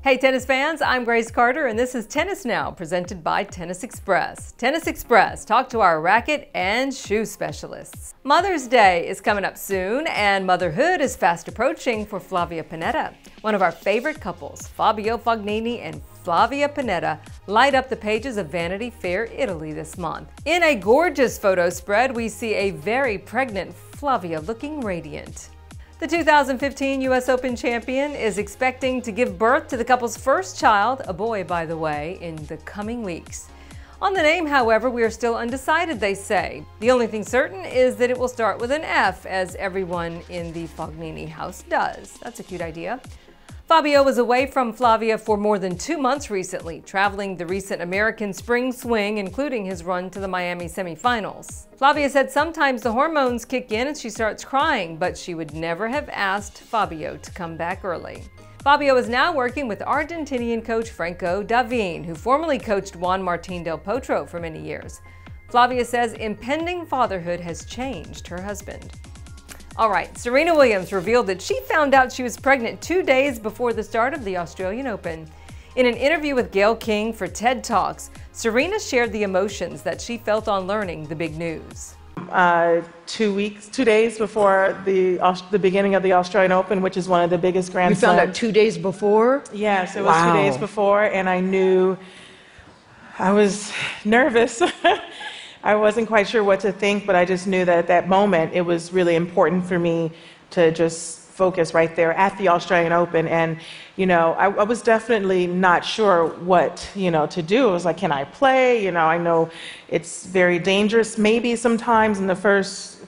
Hey tennis fans, I'm Grace Carter and this is Tennis Now, presented by Tennis Express. Tennis Express, talk to our racket and shoe specialists. Mother's Day is coming up soon and motherhood is fast approaching for Flavia Pennetta. One of our favorite couples, Fabio Fognini and Flavia Pennetta, light up the pages of Vanity Fair Italy this month. In a gorgeous photo spread, we see a very pregnant Flavia looking radiant. The 2015 U.S. Open champion is expecting to give birth to the couple's first child, a boy by the way, in the coming weeks. On the name, however, we are still undecided, they say. The only thing certain is that it will start with an F, as everyone in the Fognini house does. That's a cute idea. Fabio was away from Flavia for more than 2 months recently, traveling the recent American spring swing, including his run to the Miami semifinals. Flavia said sometimes the hormones kick in and she starts crying, but she would never have asked Fabio to come back early. Fabio is now working with Argentinian coach Franco Davin, who formerly coached Juan Martín del Potro for many years. Flavia says impending fatherhood has changed her husband. All right, Serena Williams revealed that she found out she was pregnant 2 days before the start of the Australian Open. In an interview with Gayle King for TED Talks, Serena shared the emotions that she felt on learning the big news. 2 days before the beginning of the Australian Open, which is one of the biggest Grand Slams. You found out 2 days before? Yes, it was 2 days before, and I knew I was nervous. I wasn't quite sure what to think, but I just knew that at that moment it was really important for me to just focus right there at the Australian Open. And, you know, I was definitely not sure what, to do. I was like, can I play? I know it's very dangerous maybe sometimes in the first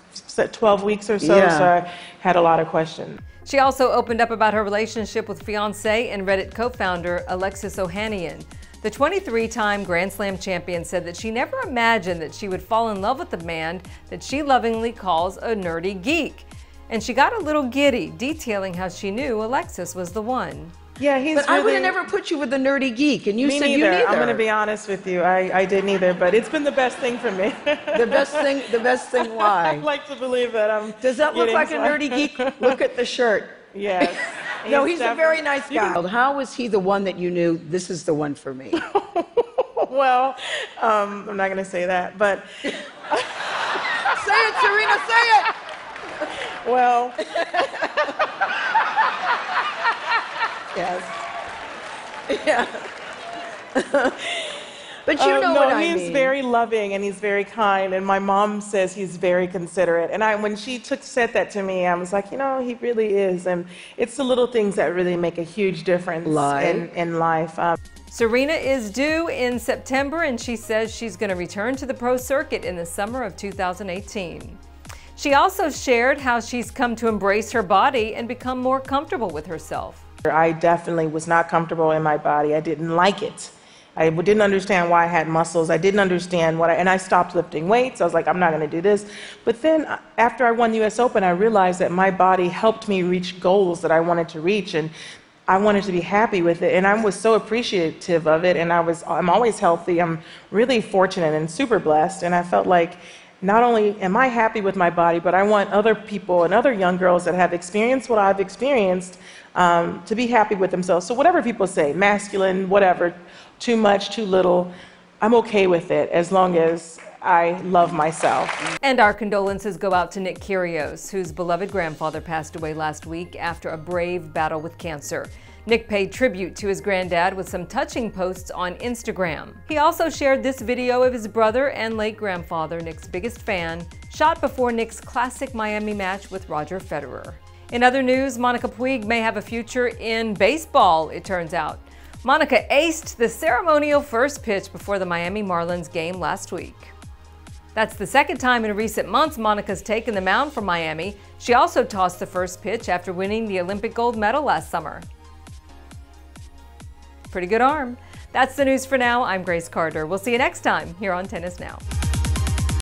12 weeks or so, so I had a lot of questions. She also opened up about her relationship with Fiance and Reddit co-founder Alexis Ohanian. The 23-time Grand Slam champion said that she never imagined that she would fall in love with the man that she lovingly calls a nerdy geek. And she got a little giddy, detailing how she knew Alexis was the one. Yeah, he's But really... I would have never put you with a nerdy geek, and you Me said neither. you neither. I'm going to be honest with you. I didn't either, but it's been the best thing for me. The best thing why? I'd like to believe that I'm... Does that look like a nerdy geek? Look at the shirt. Yes. No, he's a very nice guy. How was he the one that you knew, this is the one for me? Well, I'm not going to say that, but... Say it, Serena, say it! Well... Yes. Yeah. But you know what I mean. He's very loving and he's very kind, and my mom says he's very considerate. And when she said that to me, I was like, he really is. And it's the little things that really make a huge difference in life. Serena is due in September, and she says she's going to return to the pro circuit in the summer of 2018. She also shared how she's come to embrace her body and become more comfortable with herself. I definitely was not comfortable in my body. I didn't like it. I didn't understand why I had muscles. I didn't understand and I stopped lifting weights. I was like, I'm not going to do this. But then after I won the U.S. Open, I realized that my body helped me reach goals that I wanted to reach, and I wanted to be happy with it. And I was so appreciative of it, and I'm always healthy. I'm really fortunate and super blessed, and I felt like not only am I happy with my body, but I want other people and other young girls that have experienced what I've experienced to be happy with themselves. So whatever people say, masculine, whatever, too much, too little, I'm okay with it as long as I love myself. And our condolences go out to Nick Kyrgios, whose beloved grandfather passed away last week after a brave battle with cancer. Nick paid tribute to his granddad with some touching posts on Instagram. He also shared this video of his brother and late grandfather, Nick's biggest fan, shot before Nick's classic Miami match with Roger Federer. In other news, Monica Puig may have a future in baseball, it turns out. Monica aced the ceremonial first pitch before the Miami Marlins game last week. That's the second time in recent months Monica's taken the mound for Miami. She also tossed the first pitch after winning the Olympic gold medal last summer. Pretty good arm. That's the news for now. I'm Grace Carter. We'll see you next time here on Tennis Now.